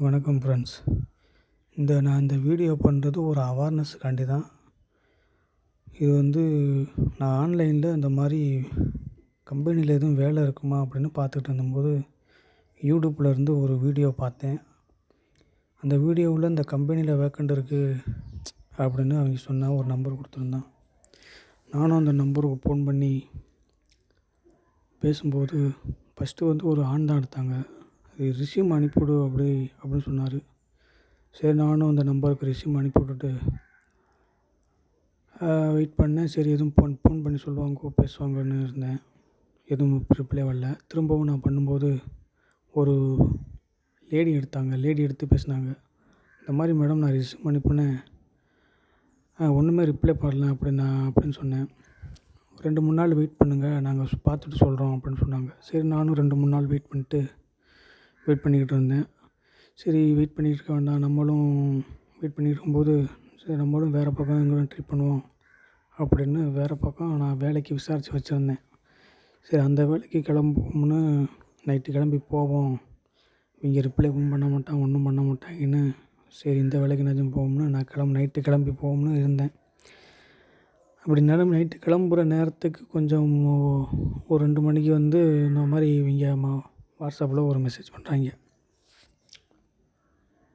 வணக்கம் ஃப்ரெண்ட்ஸ். நான் இந்த வீடியோ பண்ணுறது ஒரு அவேர்னஸ்க்காண்டி தான். இது நான் ஆன்லைனில் இந்த மாதிரி கம்பெனியில் எதுவும் வேலை இருக்குமா அப்படின்னு பார்த்துக்கிட்டு இருந்தபோது யூடியூப்பில் இருந்து ஒரு வீடியோ பார்த்தேன். அந்த வீடியோவில் இந்த கம்பெனியில் வேக்கண்ட் இருக்குது அப்படின்னு அவங்க சொன்ன ஒரு நம்பர் கொடுத்துருந்தான். நானும் அந்த நம்பருக்கு ஃபோன் பண்ணி பேசும்போது ஃபஸ்ட்டு ஒரு ஆண் தான் எடுத்தாங்க. ரிஸ்யூம் அனுப்பிவிடு அப்படின்னு சொன்னார். சரி, நானும் அந்த நம்பருக்கு ரிஸ்யூம் அனுப்பி விட்டுட்டு வெயிட் பண்ணேன். சரி, எதுவும் ஃபோன் பண்ணி சொல்லுவாங்க பேசுவாங்கன்னு இருந்தேன். எதுவும் ரிப்ளை வரல. திரும்பவும் நான் பண்ணும்போது ஒரு லேடி எடுத்து பேசினாங்க. இந்த மாதிரி மேடம், நான் ரிஸ்யூம் அனுப்பினேன், ஒன்றுமே ரிப்ளை பண்ணல அப்படின்னு சொன்னேன். 2-3 நாள் வெயிட் பண்ணுங்கள், நாங்கள் பார்த்துட்டு சொல்கிறோம் அப்படின்னு சொன்னாங்க. சரி, நானும் 2-3 நாள் வெயிட் பண்ணிக்கிட்டு இருந்தேன். சரி, வெயிட் பண்ணிகிட்டு இருக்க வேண்டாம், நம்மளும் வெயிட் பண்ணிகிட்டு இருக்கும்போது சரி நம்மளும் வேறு பக்கம் எங்கேயும் ட்ரை பண்ணுவோம் அப்படின்னு வேறு பக்கம் நான் வேலைக்கு விசாரித்து வச்சுருந்தேன். சரி, அந்த வேலைக்கு கிளம்புவோம்னு நைட்டு கிளம்பி போவோம், இங்கே ரிப்ளைவும் பண்ண மாட்டான், ஒன்றும் பண்ண மாட்டாங்கன்னு. சரி, இந்த வேலைக்கு நிஜம் போவோம்னு நான் நைட்டு கிளம்பி போவோம்னு இருந்தேன். அப்படி நைட்டு கிளம்புற நேரத்துக்கு கொஞ்சம் ஒரு 2 மணிக்கு இந்த மாதிரி இவங்க வாட்ஸ்அப்பில் ஒரு மெசேஜ் பண்ணுறாங்க.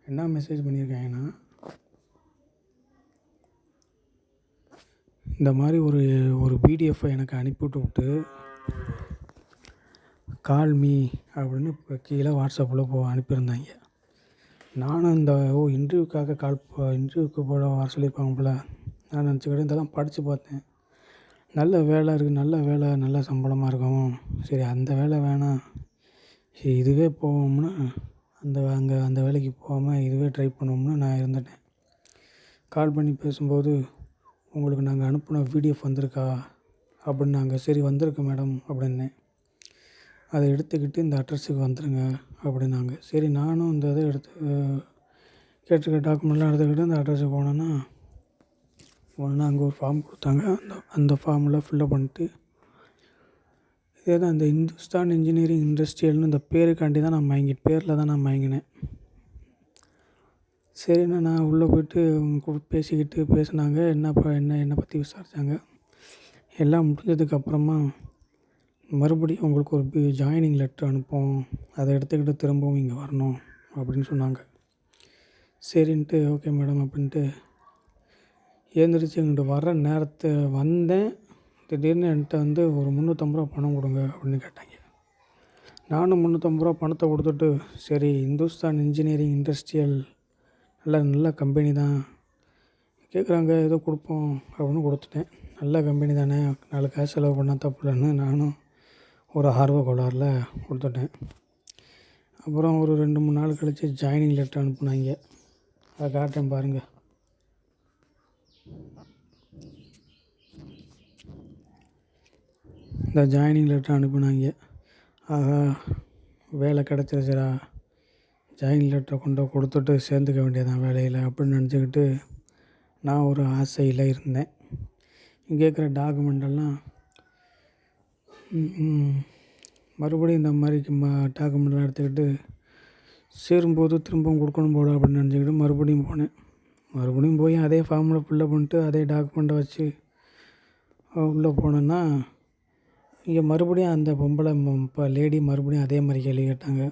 என்ன மெசேஜ் பண்ணியிருக்காங்கன்னா, இந்த மாதிரி ஒரு பிடிஎஃப்பை எனக்கு அனுப்பிவிட்டு கால் மீ அப்படின்னு இப்போ கீழே வாட்ஸ்அப்பில் அனுப்பியிருந்தாங்க. நானும் இன்டர்வியூக்கு போல வர சொல்லியிருப்பாங்க போல் நான் நினச்சிக்கிட்டு இதெல்லாம் படித்து பார்த்தேன். நல்ல வேலை இருக்குது, நல்ல வேலை, நல்ல சம்பளமாக இருக்கும். சரி, அந்த வேலை வேணாம், சரி இதுவே போவோம்னு அந்த வேலைக்கு போகாமல் இதுவே ட்ரை பண்ணுவோம்னு நான் இருந்துட்டேன். கால் பண்ணி பேசும்போது, உங்களுக்கு நாங்கள் அனுப்பின பிடிஎஃப் வந்திருக்கா அப்படின்னாங்க. சரி, வந்திருக்கு மேடம் அப்படின்னேன். அதை எடுத்துக்கிட்டு இந்த அட்ரஸுக்கு வந்துடுங்க அப்படின்னாங்க. சரி, நானும் இந்த இதை கேட்டிருக்க டாக்குமெண்ட்லாம் எடுத்துக்கிட்டு இந்த அட்ரஸுக்கு போனேன்னா அங்கே ஒரு ஃபார்ம் கொடுத்தாங்க. அந்த ஃபார்மெல்லாம் ஃபில்லப் பண்ணிட்டு, இதே தான் இந்த இந்துஸ்தான் இன்ஜினியரிங் இண்டஸ்ட்ரியல்னு இந்த பேரில் தான் நான் மயங்கினேன். சரின்னு நான் உள்ளே போய்ட்டு பேசினாங்க. என்னை பற்றி விசாரித்தாங்க. எல்லாம் முடிஞ்சதுக்கப்புறமா மறுபடியும் உங்களுக்கு ஒரு ஜாயினிங் லெட்டர் அனுப்போம், அதை எடுத்துக்கிட்டு திரும்பவும் இங்கே வரணும் அப்படின்னு சொன்னாங்க. சரின்ட்டு ஓகே மேடம் அப்படின்ட்டு எழுந்திரிச்சு எங்கிட்ட வர்ற நேரத்தை வந்தேன். திடீர்னு என்கிட்ட ஒரு 350 ரூபா பணம் கொடுங்க அப்படின்னு கேட்டாங்க. நானும் 350 ரூபா பணத்தை கொடுத்துட்டு, சரி இந்துஸ்தான் இன்ஜினியரிங் இண்டஸ்ட்ரியல் நல்ல கம்பெனி தான் கேட்குறாங்க, ஏதோ கொடுப்போம் அப்படின்னு கொடுத்துட்டேன். நல்ல கம்பெனி தானே, 4 காசு செலவு பண்ணால் தப்பு இல்லைன்னு நானும் ஒரு ஆர்வ கோளாறில் கொடுத்துட்டேன். அப்புறம் ஒரு 2-3 நாள் கழித்து ஜாயினிங் லெட்டர் அனுப்புனாங்க. அதை காட்டுறேன் பாருங்கள். இந்த ஜாயினிங் லெட்டர் அனுப்புனாங்க. ஆஹா, வேலை கிடச்சிருச்சுடா, ஜாயினிங் லெட்டரை கொடுத்துட்டு சேர்ந்துக்க வேண்டியதான் வேலையில் அப்படின்னு நினச்சிக்கிட்டு நான் ஒரு ஆசையில் இருந்தேன். இங்கே கேட்குற டாக்குமெண்டெல்லாம் மறுபடியும் இந்த மாதிரி டாக்குமெண்ட்லாம் எடுத்துக்கிட்டு சேரும்போது திரும்பவும் கொடுக்கணும் போல அப்படின்னு நினச்சிக்கிட்டு மறுபடியும் போய் அதே ஃபார்மில் ஃபில்லப் பண்ணிட்டு அதே டாக்குமெண்ட்டை வச்சு உள்ளே போனேன்னா, இங்கே மறுபடியும் அந்த பொம்பளை லேடி மறுபடியும் அதே மாதிரி கேள்வி கேட்டாங்க.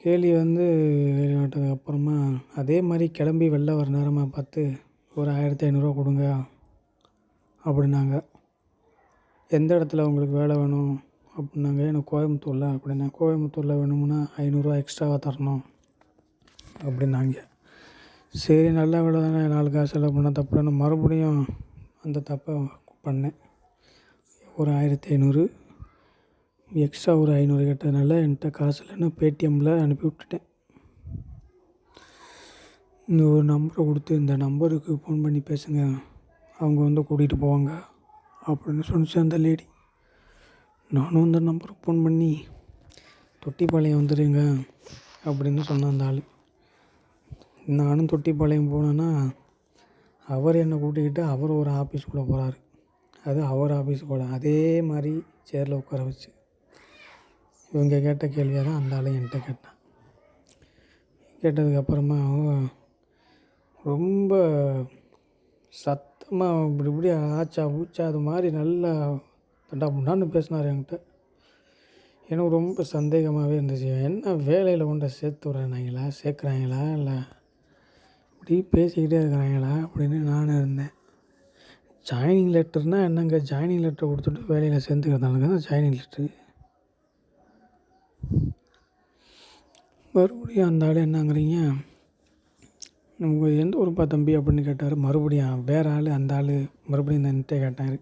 கேள்வி கேட்டதுக்கப்புறமா அதே மாதிரி கிளம்பி வெளில வர நேரமாக பார்த்து ஒரு 1500 ரூபா கொடுங்க அப்படின்னாங்க. எந்த இடத்துல உங்களுக்கு வேலை வேணும் அப்படின்னாங்க. எனக்கு கோயம்புத்தூரில் அப்படின்னா, கோயம்புத்தூரில் வேணும்னா 500 ரூபா எக்ஸ்ட்ராவாக தரணும் அப்படின்னாங்க. சரி, நல்ல வேலை தானே, 4 காசு செலவு பண்ண தப்புன்னு மறுபடியும் அந்த தப்பை பண்ணேன். ஒரு 1500 எக்ஸ்ட்ரா ஒரு 500 கேட்டதுனால என்கிட்ட காசு இல்லைன்னு பேடிஎம்மில் அனுப்பி விட்டுட்டேன். இந்த ஒரு நம்பரை கொடுத்து, இந்த நம்பருக்கு ஃபோன் பண்ணி பேசுங்க, அவங்க கூட்டிகிட்டு போவாங்க அப்படின்னு சொன்னிச்சு அந்த லேடி. நானும் அந்த நம்பருக்கு ஃபோன் பண்ணி தொட்டிப்பாளையம் வந்துடுங்க அப்படின்னு சொன்னேன் அந்த ஆள். நானும் தொட்டிப்பாளையம் போனேன்னா அவர் என்னை கூட்டிக்கிட்டு அவர் ஒரு ஆஃபீஸுக்குள்ளே போகிறாரு. அது அவர் ஆஃபீஸுக்குள்ளே அதே மாதிரி சேரில் உட்கார வச்சு இவங்க கேட்ட கேள்வியை தான் அந்த ஆள் என்கிட்ட கேட்டான். கேட்டதுக்கப்புறமா ரொம்ப சத்தமாக இப்படி இப்படி ஆச்சா ஊச்சா அது மாதிரி நல்லா தண்டா புண்டான்னு பேசினார் என்கிட்ட. எனக்கு ரொம்ப சந்தேகமாகவே இருந்துச்சு. என்ன வேலையில் கொண்டு சேர்த்து விட்றாங்களா சேர்க்குறாங்களா இல்லை இப்படி பேசிக்கிட்டே இருக்கிறாங்களா அப்படின்னு நானும் இருந்தேன். ஜாயினிங் லெட்டர்னால் என்னங்க, ஜாயினிங் லெட்டர் கொடுத்துட்டு வேலையில் சேர்ந்துக்கிறதானுங்க தான் ஜாயினிங் லெட்ரு. மறுபடியும் அந்த ஆள் என்னங்கிறீங்க, நமக்கு எந்த ஊருப்பா தம்பி அப்படின்னு கேட்டார். மறுபடியும் வேறு ஆள், அந்த ஆள் மறுபடியும் என்கிட்ட கேட்டார்.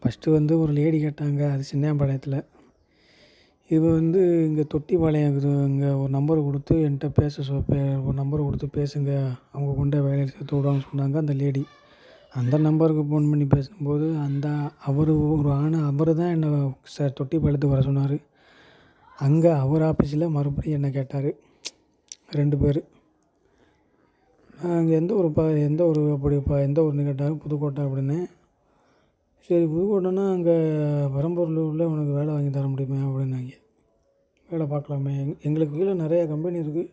ஃபஸ்ட்டு ஒரு லேடி கேட்டாங்க, அது சின்னையாம்பாளையத்தில். இங்கே தொட்டிப்பாளையம் இங்கே ஒரு நம்பர் கொடுத்து என்கிட்ட ஒரு நம்பர் கொடுத்து பேசுங்க, அவங்க கொண்டு வேலையில் சேர்த்து விடுவாங்கன்னு சொன்னாங்க அந்த லேடி. அந்த நம்பருக்கு ஃபோன் பண்ணி பேசும்போது அவர் அவர் தான் என்னை தொட்டிப்பாளையத்துக்கு வர சொன்னார். அங்கே அவர் ஆஃபீஸில் மறுபடியும் என்ன கேட்டார், 2 பேர். அங்கே எந்த ஊர் அப்படிப்பா, எந்த ஊருன்னு கேட்டார். புதுக்கோட்டை அப்படின்னு. சரி, புதுக்கோட்டைன்னா அங்கே பெரம்பலூரில் உனக்கு வேலை வாங்கி தர முடியுமா அப்படின்னாங்க. வேலை பார்க்கலாமே, எங்களுக்கு கீழே நிறையா கம்பெனி இருக்குது,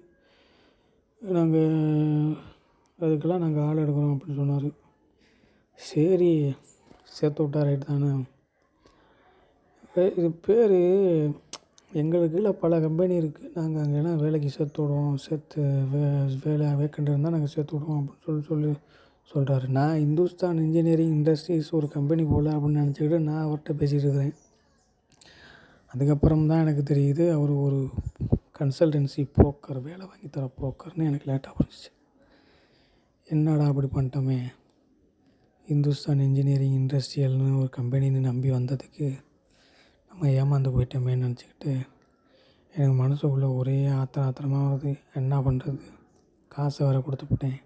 அதுக்கெல்லாம் நாங்கள் ஆள் எடுக்கிறோம் அப்படின்னு சொன்னார். சரி, சேர்த்து விட்டா ரைட்டு தானே. இது பேர், எங்களுக்கு கீழே பல கம்பெனி இருக்குது, நாங்கள் அங்கெல்லாம் வேலைக்கு சேர்த்து விடுவோம், வேலை வேக்கண்ட் இருந்தால் நாங்கள் சேர்த்து விடுவோம் அப்படின்னு சொல்கிறாரு. நான் இந்துஸ்தான் இன்ஜினியரிங் இண்டஸ்ட்ரீஸ் ஒரு கம்பெனி போல் அப்படின்னு நினச்சிக்கிட்டு நான் அவர்கிட்ட பேசிகிட்டு இருக்கிறேன். அதுக்கப்புறம் தான் எனக்கு தெரியுது அவர் ஒரு கன்சல்டன்சி ப்ரோக்கர், வேலை வாங்கி தர ப்ரோக்கர்னு. எனக்கு லேட்டாக புரிஞ்சிச்சு. என்னடா அப்படி பண்ணிட்டோமே, இந்துஸ்தான் இன்ஜினியரிங் இண்டஸ்ட்ரியல்னு ஒரு கம்பெனின்னு நம்பி வந்ததுக்கு நம்ம ஏமாந்து போயிட்டோமேன்னு நினச்சிக்கிட்டு எனக்கு மனசுக்குள்ளே ஒரே ஆத்திரமாக வருது. என்ன பண்ணுறது, காசை வேறு கொடுத்துப்புட்டேன்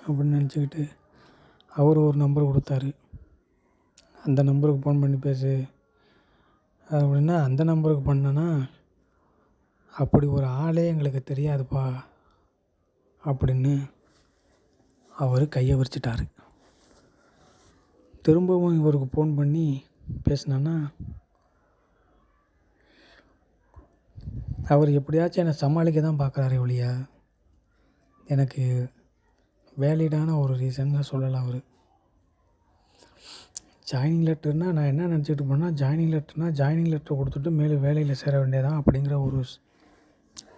அப்படின்னு நினச்சிக்கிட்டு அவர் ஒரு நம்பர் கொடுத்தாரு. அந்த நம்பருக்கு ஃபோன் பண்ணி பேசு அப்படின்னா, அந்த நம்பருக்கு பண்ணேன்னா, அப்படி ஒரு ஆளே எங்களுக்கு தெரியாதுப்பா அப்படின்னு அவர் கையை விரிச்சிட்டாரு. திரும்பவும் இவருக்கு ஃபோன் பண்ணி பேசினேன்னா, அவர் எப்படியாச்சும் என்னை சமாளிக்க தான் பார்க்குறாரே ஒழிய எனக்கு வேலிடான ஒரு ரீசன் சொல்லலை. அவர் ஜாயினிங் லெட்டர்னால் நான் என்ன நினச்சிட்டு போனால், ஜாயினிங் லெட்டர் கொடுத்துட்டு மேலே வேலையில் சேர வேண்டியதான் அப்படிங்கிற ஒரு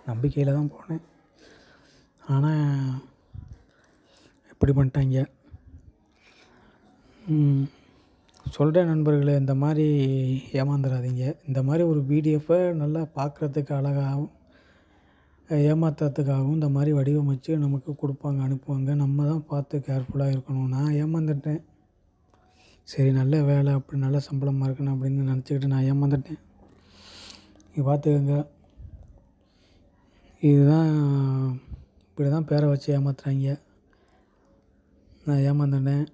நம்பிக்கையில் தான் போனேன். ஆனால் இப்படி பண்ணிட்டாங்க. சொல்கிறேன் நண்பர்களே, இந்த மாதிரி ஏமாந்துடாதீங்க. இந்த மாதிரி ஒரு பிடிஎஃப்பை நல்லா பார்க்குறதுக்கு அழகாகவும் ஏமாத்துறதுக்காகவும் இந்த மாதிரி வடிவமைச்சு நமக்கு கொடுப்பாங்க, அனுப்புவாங்க. நம்ம தான் பார்த்து கேர்ஃபுல்லாக இருக்கணும். நான் ஏமாந்துட்டேன். சரி, நல்ல வேலை, அப்படி நல்ல சம்பளமாக இருக்கணும் அப்படின்னு நினச்சிக்கிட்டு நான் ஏமாந்துட்டேன். இது பார்த்துக்கங்க. இப்படி தான் பேரை வச்சு ஏமாத்துறாங்க. நான் ஏமாந்துட்டேன்,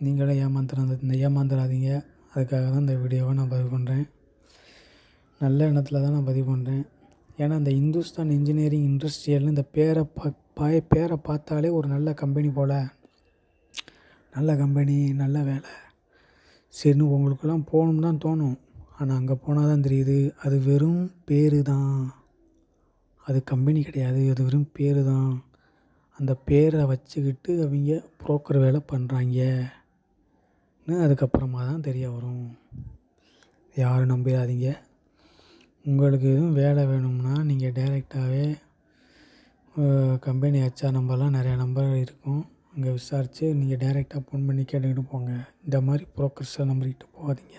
நீங்களே ஏமாந்துடாதீங்க. அதுக்காக தான் இந்த வீடியோவை நான் பதிவு பண்ணுறேன். நல்ல எண்ணத்தில் தான் நான் பதிவு பண்ணுறேன். ஏன்னா இந்த இந்துஸ்தான் இன்ஜினியரிங் இண்டஸ்ட்ரியல்னு இந்த பேரை பார்த்தாலே ஒரு நல்ல கம்பெனி போல், நல்ல கம்பெனி, நல்ல வேலை, சரின்னு உங்களுக்கெல்லாம் போகணுன்னு தான் தோணும். ஆனால் அங்கே போனால் தான் தெரியுது, அது வெறும் பேர் தான், அது கம்பெனி கிடையாது, அது வெறும் பேர் தான். அந்த பேரை வச்சுக்கிட்டு அவங்க புரோக்கர் வேலை பண்ணுறாங்கன்னு அதுக்கப்புறமா தான் தெரிய வரும். யாரும் நம்பிடாதீங்க. உங்களுக்கு எதுவும் வேலை வேணும்னா நீங்கள் டைரெக்டாகவே கம்பெனி ஹெச்ஆர் நம்பர்லாம் நிறையா நம்பர் இருக்கும், அங்கே விசாரித்து நீங்கள் டைரெக்டாக ஃபோன் பண்ணி கேட்டுக்கிட்டு போங்க. இந்த மாதிரி புரோக்கர்ஸ் நம்பர்கிட்ட போகாதீங்க.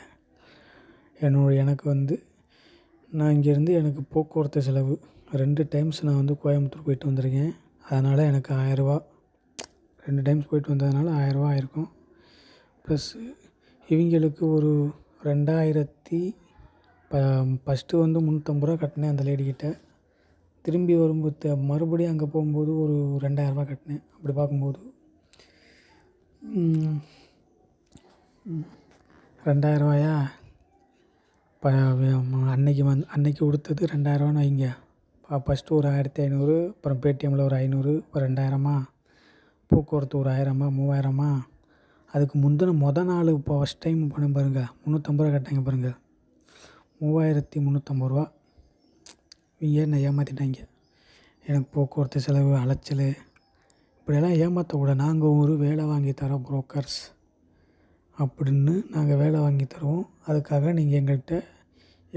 எனக்கு நான் இங்கேருந்து எனக்கு போக்குவரத்து செலவு 2 டைம்ஸ் நான் கோயம்புத்தூர் போயிட்டு வந்திருக்கேன். அதனால் எனக்கு 1000 ரூபா, 2 டைம்ஸ் போயிட்டு வந்ததுனால 1000 ரூபா ஆயிருக்கும். ப்ளஸ்ஸு இவங்களுக்கு ஒரு 2000 ஃபஸ்ட்டு 350 ரூபா கட்டினேன் அந்த லேடிக்கிட்ட. திரும்பி வரும்போது மறுபடியும் அங்கே போகும்போது ஒரு 2000 ரூபா கட்டினேன். அப்படி பார்க்கும்போது 2000 ரூபாயா, அன்னைக்கு கொடுத்தது 2000 ரூபான்னு வைங்க. ஃபஸ்ட்டு ஒரு 1500, அப்புறம் பேடிஎம்மில் ஒரு 500, ஒரு 2000, போக்குவரத்து ஒரு 1000, 3000. அதுக்கு முந்தின நாள் இப்போ ஃபஸ்ட் டைம் போனேன் பாருங்கள், 350 ரூபா கட்டிங்க பாருங்கள், 3350 ரூபா. இவங்க என்னை ஏமாற்றிட்டாங்க. எனக்கு போக்குவரத்து செலவு, அலைச்சல் இப்படியெல்லாம் ஏமாற்றக்கூடாது. நாங்கள் ஒரு வேலை வாங்கி தரோம் புரோக்கர்ஸ் அப்படின்னு நாங்கள் வேலை வாங்கி தருவோம். அதுக்காக நீங்கள்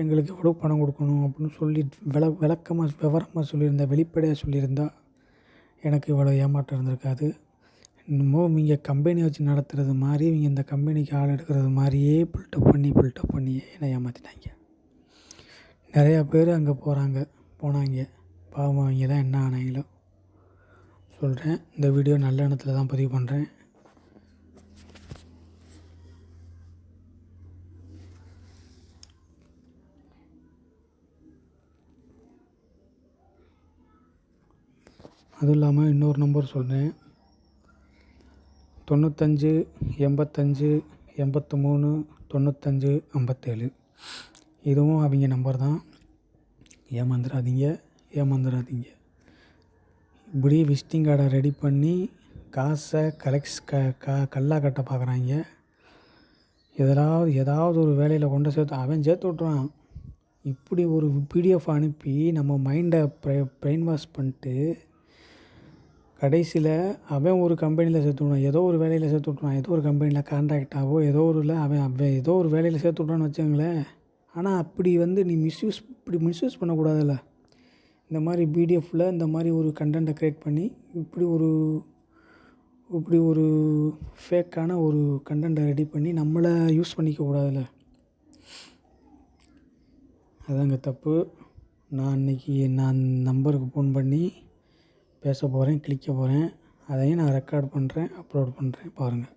எங்களுக்கு எவ்வளோ பணம் கொடுக்கணும் அப்படின்னு சொல்லி விளக்கமாக விவரமாக சொல்லியிருந்தா, வெளிப்படையாக சொல்லியிருந்தா எனக்கு இவ்வளோ ஏமாற்றம் இருந்திருக்காது. என்னமோ இவங்க கம்பெனி வச்சு நடத்துகிறது மாதிரி, இவங்க இந்த கம்பெனிக்கு ஆள் எடுக்கிறது மாதிரியே பில்டப் பண்ணி என்னை ஏமாற்றிட்டாங்க. நிறையா பேர் அங்கே போனாங்க. பாவம் அவங்கலாம் என்ன ஆனாங்களோ சொல்கிறேன். இந்த வீடியோ நல்ல எண்ணத்தில் தான் பதிவு பண்ணுறேன். அதுவும் இல்லாமல் இன்னொரு நம்பர் சொல்கிறேன். 95 85 83 95 57. இதுவும் அவங்க நம்பர் தான். ஏமாந்துடாதீங்க. இப்படி விசிட்டிங் கார்டை ரெடி பண்ணி காசை கல்லாக கட்ட பார்க்குறாங்க. ஏதாவது ஒரு வேலையில் கொண்டு அவன் சேர்த்து விட்ருவான். இப்படி ஒரு பிடிஎஃப் அனுப்பி நம்ம மைண்டை பிரெயின் வாஷ் பண்ணிட்டு கடைசியில் அவன் ஒரு கம்பெனியில் சேர்த்து விட்ருவான். ஏதோ ஒரு வேலையில் சேர்த்து விட்ருவான். ஏதோ ஒரு கம்பெனியில் கான்ட்ராக்டாகவோ ஏதோ அவன் ஏதோ ஒரு வேலையில் சேர்த்து விட்றான்னு வச்சுக்கோங்களேன். ஆனால் அப்படி நீ மிஸ்யூஸ் பண்ணக்கூடாதுல்ல. இந்த மாதிரி பிடிஎஃப்பில் இந்த மாதிரி ஒரு கண்டென்ட்டை க்ரியேட் பண்ணி இப்படி ஒரு ஃபேக்கான ஒரு கண்டென்ட்டை ரெடி பண்ணி நம்மளை யூஸ் பண்ணிக்கக்கூடாதுல்ல. அதாங்க தப்பு. நான் நம்பருக்கு ஃபோன் பண்ணி பேச போகிறேன், கிளிக்க போகிறேன். அதையும் நான் ரெக்கார்ட் பண்ணுறேன், அப்லோட் பண்ணுறேன். பாருங்கள்.